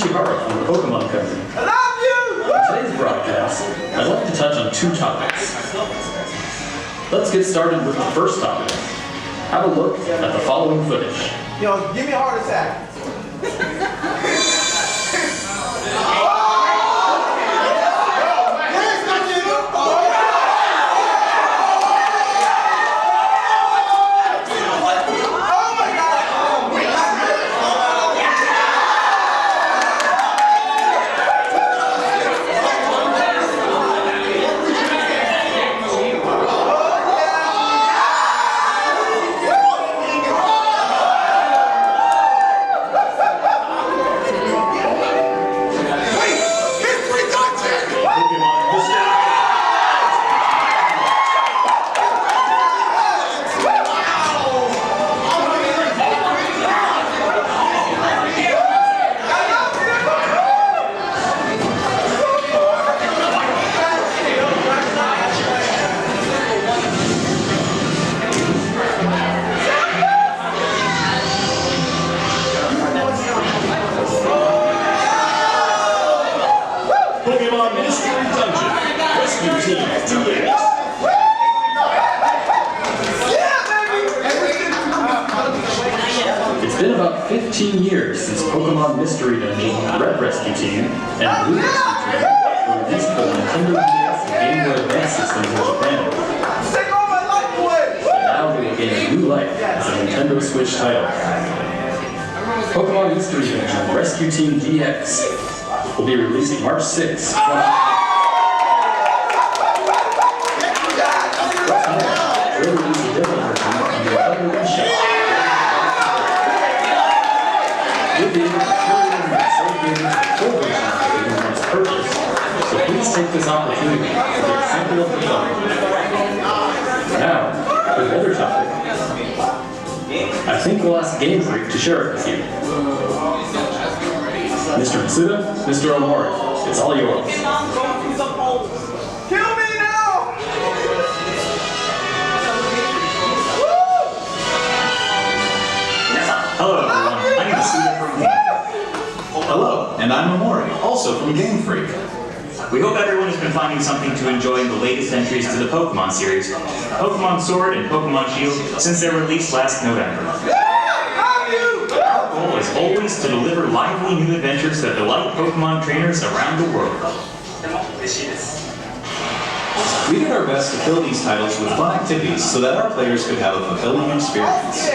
Ishihara from the Pokémon Company. I love you! In today's broadcast, I'd like to touch on two topics. Let's get started with the first topic. Have a look at the following footage. Yo, give me a heart attack. Pokémon Mystery Dungeon Rescue Team DX. It's been about 15 years since Pokémon Mystery Dungeon Red Rescue Team and Blue Rescue Team were released for the Nintendo DS and Game Boy Advance systems in Japan. And now they will gain a new life as a Nintendo Switch title. Pokémon Mystery Dungeon Rescue Team DX will be released March 6th. We'll release a demo version on the other eShop. You'll be able to carry in and save games the full version of the game once purchased, so please take this opportunity to get a sample of the phone. Now, for the other topic, I think we'll ask Game Freak to share it with you. Mr. Matsuda, Mr. Omori, it's all yours. Kill me now! Hello everyone, I'm Matsuda from Game. Hello, and I'm Omori, also from Game Freak. We hope everyone has been finding something to enjoy in the latest entries to the Pokémon series, Pokémon Sword and Pokémon Shield, since their release last November. Our goal is always to deliver lively new adventures that delight Pokémon trainers around the world. We did our best to fill these titles with fun activities so that our players could have a fulfilling experience.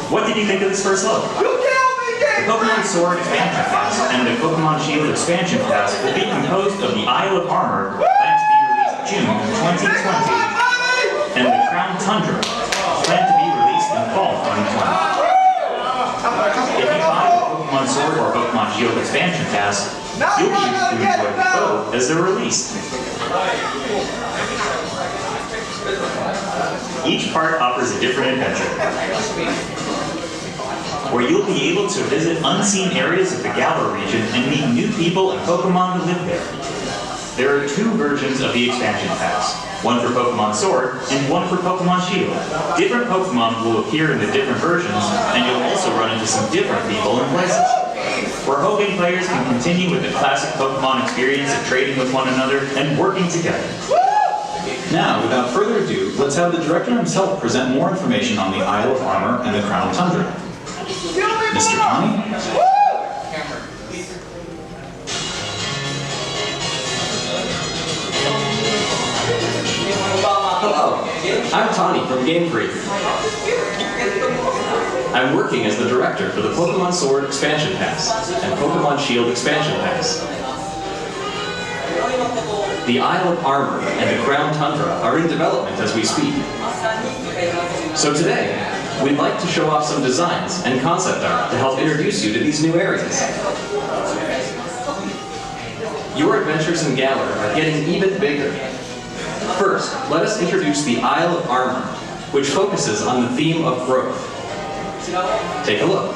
What did you think of this first look? You killed me, The Pokémon Sword expansion pass and the Pokémon Shield expansion pass will be composed of the Isle of Armor, planned to be released June 2020, and the Crown Tundra, planned to be released in fall 2020. If you buy the Pokémon Sword or Pokémon Shield expansion pass, you'll be able to enjoy both as they're released. Each part offers a different adventure. where you'll be able to visit unseen areas of the Galar region and meet new people and Pokémon who live there. There are two versions of the expansion packs, one for Pokémon Sword and one for Pokémon Shield. Different Pokémon will appear in the different versions, and you'll also run into some different people and places. We're hoping players can continue with the classic Pokémon experience of trading with one another and working together. Now, without further ado, let's have the director himself present more information on the Isle of Armor and the Crown Tundra. Mr. Connie? Hello, I'm Tawny from Game Freak. I'm working as the director for the Pokémon Sword Expansion Pass and Pokémon Shield Expansion Pass. The Isle of Armor and the Crown Tundra are in development as we speak. So today, we'd like to show off some designs and concept art to help introduce you to these new areas. Your adventures in Galar are getting even bigger. First, let us introduce the Isle of Armor, which focuses on the theme of growth. Take a look.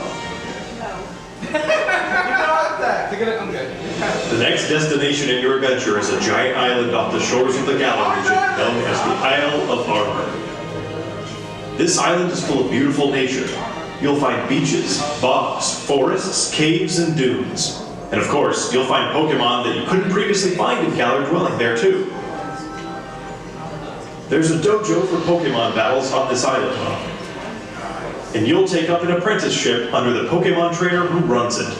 I'm good. The next destination in your adventure is a giant island off the shores of the Galar region known as the Isle of Armor. This island is full of beautiful nature. You'll find beaches, bogs, forests, caves, and dunes. And of course, you'll find Pokémon that you couldn't previously find in Galar dwelling there too. There's a dojo for Pokémon battles on this island. And you'll take up an apprenticeship under the Pokémon trainer who runs it.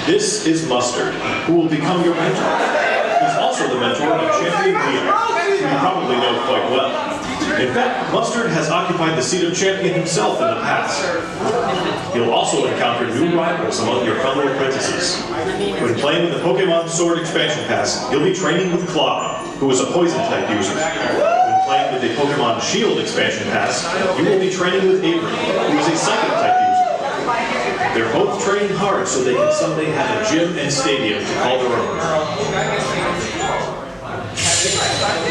This is Mustard, who will become your mentor. He's also the mentor of Champion Leon, who you probably know quite well. In fact, Mustard has occupied the seat of champion himself in the past. You'll also encounter new rivals among your fellow apprentices. When playing with the Pokémon Sword Expansion Pass, you'll be training with Clara, who is a poison-type user. When playing with the Pokémon Shield Expansion Pass, you will be training with Avery, who is a Psychic-type user. They're both training hard so they can someday have a gym and stadium to call their own.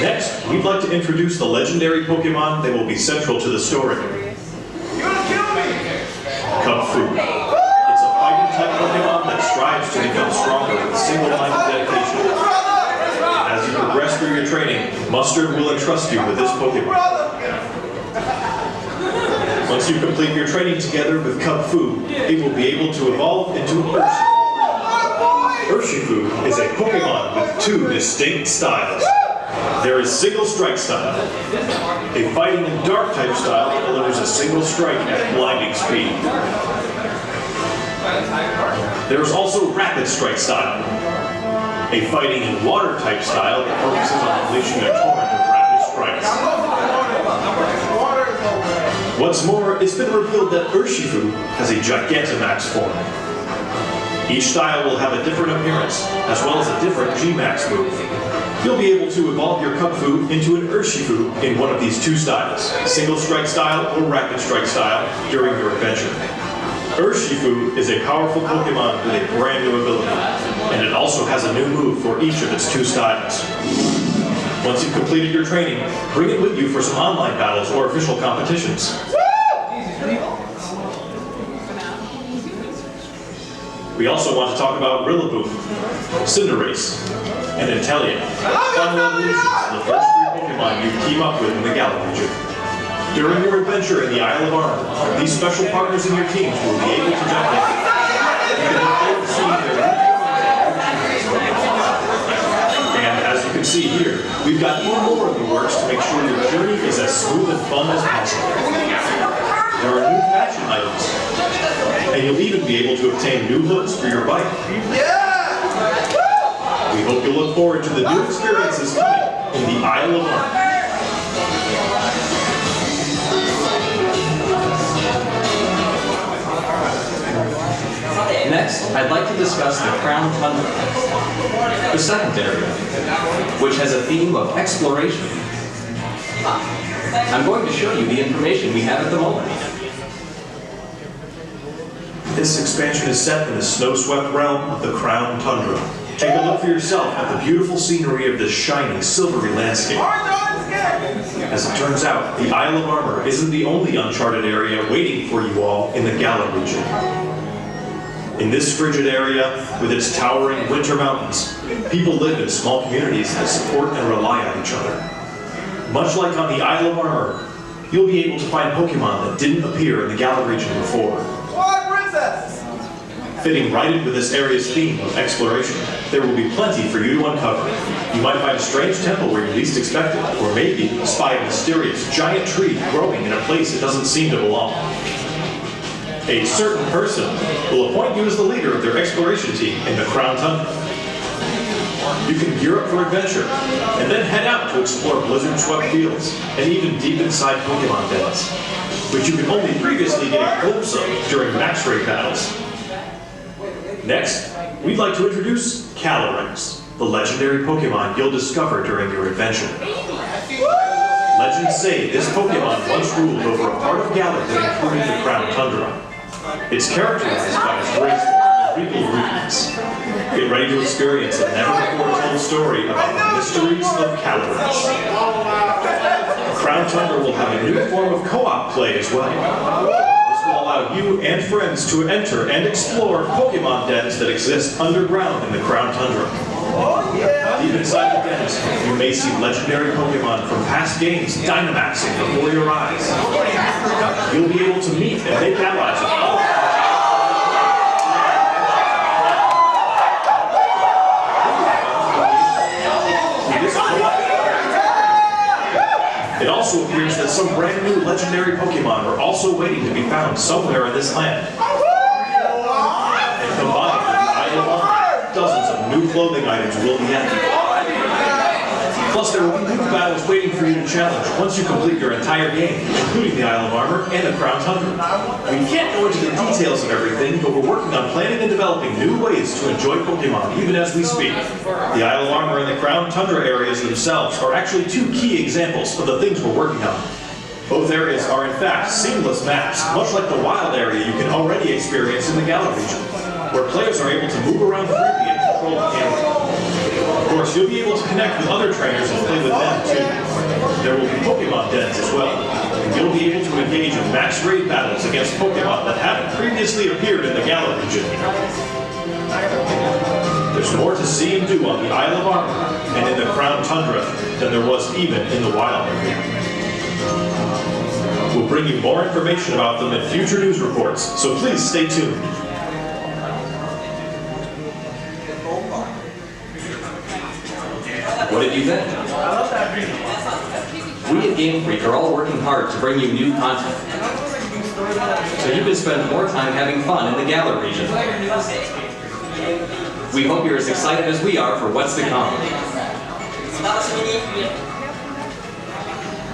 Next, we'd like to introduce the legendary Pokémon that will be central to the story. Cubfu. It's a fighting-type Pokémon that strives to become stronger with single-minded dedication. As you progress through your training, Mustard will entrust you with this Pokémon. Once you complete your training together with Cubfu, it will be able to evolve into Urshifu. Urshifu is a Pokémon with two distinct styles. There is Single Strike style, a fighting and dark type style that delivers a single strike at blinding speed. There is also Rapid Strike style, a fighting and water type style that focuses on unleashing a torrent of rapid strikes. What's more, it's been revealed that Urshifu has a Gigantamax form. Each style will have a different appearance, as well as a different G-Max move. You'll be able to evolve your Cubfu into an Urshifu in one of these two styles, Single Strike style or Rapid Strike style, during your adventure. Urshifu is a powerful Pokémon with a brand new ability, and it also has a new move for each of its two styles. Once you've completed your training, bring it with you for some online battles or official competitions. We also want to talk about Rillaboom, Cinderace, and Inteleon, final evolutions of the first three Pokémon you team up with in the Galar region. During your adventure in the Isle of Armor, these special partners in your teams will be able to jump in. You can look forward to seeing their new and as you can see here, we've got even more in the works to make sure your journey is as smooth and fun as possible. There are new fashion items, and you'll even be able to obtain new hoods for your bike. We hope you'll look forward to the new experiences coming in the Isle of Armor. Next, I'd like to discuss the Crown Tundra, the second area, which has a theme of exploration. I'm going to show you the information we have at the moment. This expansion is set in the snow-swept realm of the Crown Tundra. Take a look for yourself at the beautiful scenery of this shiny, silvery landscape. As it turns out, the Isle of Armor isn't the only uncharted area waiting for you all in the Galar region. In this frigid area, with its towering winter mountains, people live in small communities that support and rely on each other. Much like on the Isle of Armor, you'll be able to find Pokémon that didn't appear in the Galar region before. What, princess? Fitting right in with this area's theme of exploration, there will be plenty for you to uncover. You might find a strange temple where you least expect it, or maybe spy a mysterious giant tree growing in a place it doesn't seem to belong. A certain person will appoint you as the leader of their exploration team in the Crown Tundra. You can gear up for adventure, and then head out to explore blizzard-swept fields, and even deep inside Pokémon dens, which you can only previously get a glimpse of during max raid battles. Next, we'd like to introduce Calyrex, the legendary Pokémon you'll discover during your adventure. Legends say this Pokémon once ruled over a part of Galar that included the Crown Tundra. It's characterized by its graceful and regal rudeness. Get ready to experience a never-before-told story about the mysteries of Calyrex. Crown Tundra will have a new form of co-op play as well. This will allow you and friends to enter and explore Pokémon dens that exist underground in the Crown Tundra. Deep inside the dens, you may see legendary Pokémon from past games Dynamaxing before your eyes. You'll be able to meet and make allies with all It also appears that some brand new legendary Pokémon are also waiting to be found somewhere in this land. And combined with the Isle of Armor, dozens of new clothing items will be added. Plus, there will be new battles waiting for you to challenge once you complete your entire game, including the Isle of Armor and the Crown Tundra. We can't go into the details of everything, but we're working on planning and developing new ways to enjoy Pokémon even as we speak. The Isle of Armor and the Crown Tundra areas themselves are actually two key examples of the things we're working on. Both areas are in fact seamless maps, much like the wild area you can already experience in the Galar region, where players are able to move around freely and control the camera. Of course, you'll be able to connect with other trainers and play with them too. There will be Pokémon dens as well, and you'll be able to engage in max raid battles against Pokémon that haven't previously appeared in the Galar region. There's more to see and do on the Isle of Armor and in the Crown Tundra than there was even in the wild area. We'll bring you more information about them in future news reports, so please stay tuned. What did you think? We at Game Freak are all working hard to bring you new content, so you can spend more time having fun in the Galar region. We hope you're as excited as we are for what's to come.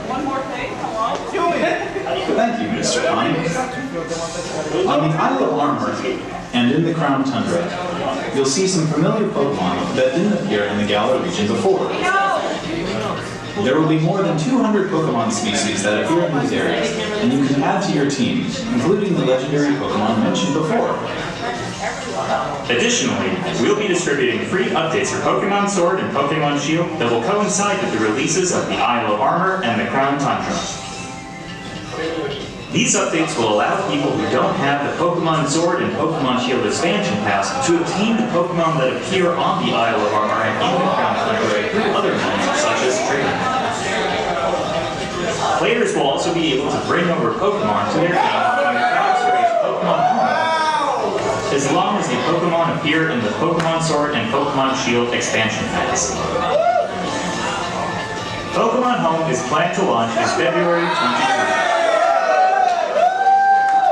One more thing, hello? Thank you, Mr. Connie. On the Isle of Armor and in the Crown Tundra, you'll see some familiar Pokémon that didn't appear in the Galar region before. There will be more than 200 Pokémon species that appear in these areas, and you can add to your team, including the legendary Pokémon mentioned before. Additionally, we'll be distributing free updates for Pokémon Sword and Pokémon Shield that will coincide with the releases of the Isle of Armor and the Crown Tundra. These updates will allow people who don't have the Pokémon Sword and Pokémon Shield expansion pass to obtain the Pokémon that appear on the Isle of Armor and in the Crown Tundra through other means, such as trading. Players will also be able to bring over Pokémon to their game from the Crown Series Pokémon Home, as long as the Pokémon appear in the Pokémon Sword and Pokémon Shield expansion packs. Pokémon Home is planned to launch in February 2020.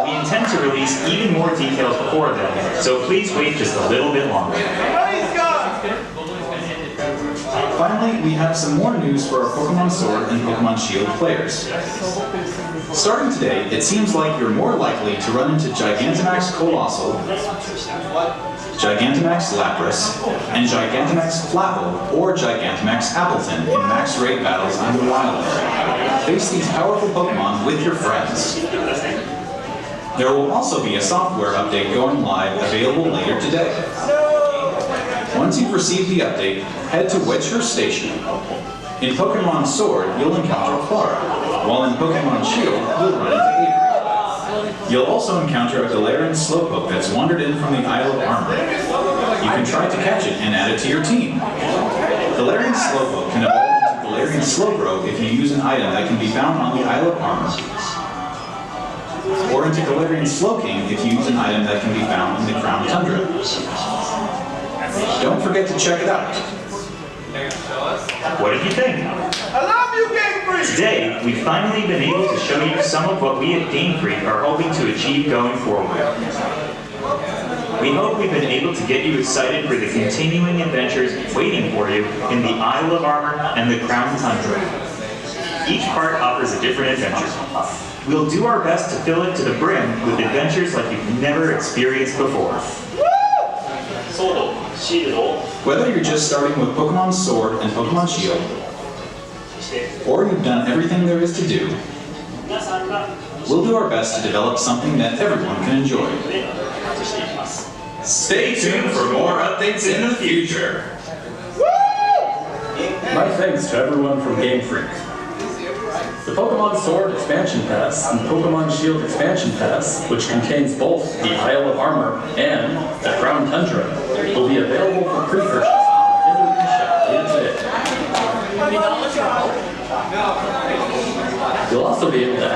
We intend to release even more details before then, so please wait just a little bit longer. Finally, we have some more news for our Pokémon Sword and Pokémon Shield players. Starting today, it seems like you're more likely to run into Gigantamax Colossal, Gigantamax Lapras, and Gigantamax Flapple or Gigantamax Appleton in max raid battles in the wild area. Face these powerful Pokémon with your friends. There will also be a software update going live available later today. Once you've received the update, head to Wedgehurst Station. In Pokemon Sword, you'll encounter Clara, while in Pokemon Shield, you'll run into Avery. You'll also encounter a Galarian Slowpoke that's wandered in from the Isle of Armor. You can try to catch it and add it to your team. Galarian Slowpoke can evolve into Galarian Slowbro if you use an item that can be found on the Isle of Armor. Or into Galarian Slowking if you use an item that can be found in the Crown Tundra. Don't forget to check it out. What did you think? I love you, Game Freak! Today, we've finally been able to show you some of what we at Game Freak are hoping to achieve going forward. We hope we've been able to get you excited for the continuing adventures waiting for you in the Isle of Armor and the Crown Tundra. Each part offers a different adventure. We'll do our best to fill it to the brim with adventures like you've never experienced before. Whether you're just starting with Pokemon Sword and Pokemon Shield, or you've done everything there is to do, we'll do our best to develop something that everyone can enjoy. Stay tuned for more updates in the future. My thanks to everyone from Game Freak. The Pokemon Sword Expansion Pass and Pokemon Shield Expansion Pass, which contains both the Isle of Armor and the Crown Tundra, will be available for pre-purchase on the Nintendo eShop later today. You'll also be able to